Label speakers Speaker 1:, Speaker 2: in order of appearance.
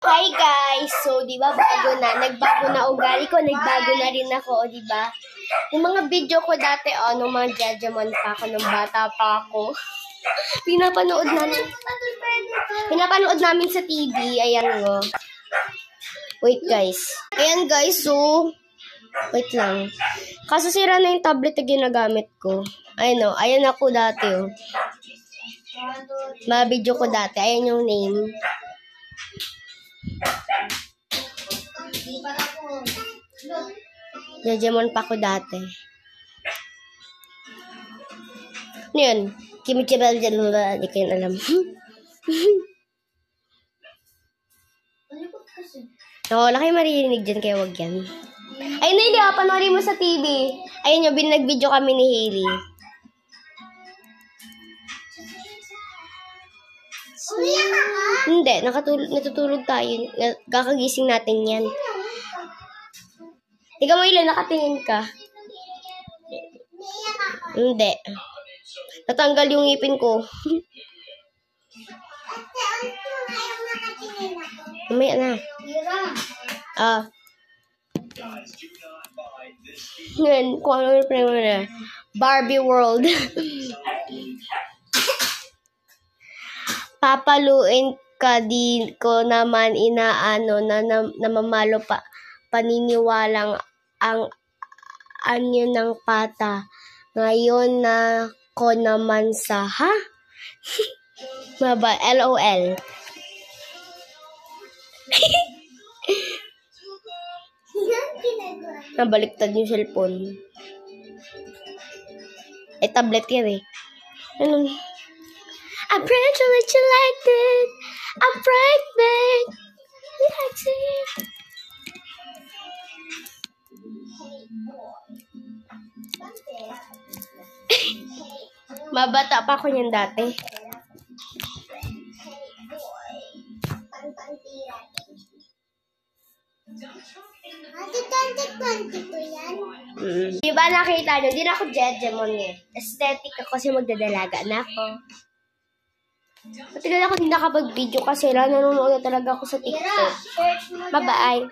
Speaker 1: Hi guys! So, di ba nagbago na ugali ko, nagbago na rin ako, di ba? Yung mga video ko dati, nung mga Jajamon pa ako, nung bata pa ako, pinapanood namin sa TV, ayan o. Wait guys. Ayan guys, so, wait lang. Kaso sira na yung tablet na ginagamit ko. Ayan o, ayan ako dati o. Mga video ko dati, ayan yung name. Jajamon pa ako dati. Ano yun? Kimchi bell dyan mo ba? Hindi ko yun alam. Wala kayo maririnig dyan, kaya wag yan. Ayun na, Hailey, panoorin mo sa TV. Ayun yung nag-video kami ni Hailey. Hindi, natutulog tayo. Kakagising natin yan. Ikaw mo, ilan, nakatingin ka? Hindi. Natanggal yung ngipin ko. Mamaya na. Ngayon, kung ano yung premo na. Barbie World. Papaluin ka, di ko naman inaano na namamalo pa paniniwalang ang anyo ng pata. Ngayon na ko naman sa Maba, LOL. Nabaliktad yung cellphone. Tablet yan eh. Ano? I'm proud to let you like it. I'm pregnant. Like it. Mabata pa ako niyan dati. Diba nakita nyo? Di na ako Jajamon eh. Aesthetic ako kasi magdadalaga na ako. Matagal ako hindi nakapag-video kasi nanonood na talaga ako sa TikTok. Bye-bye.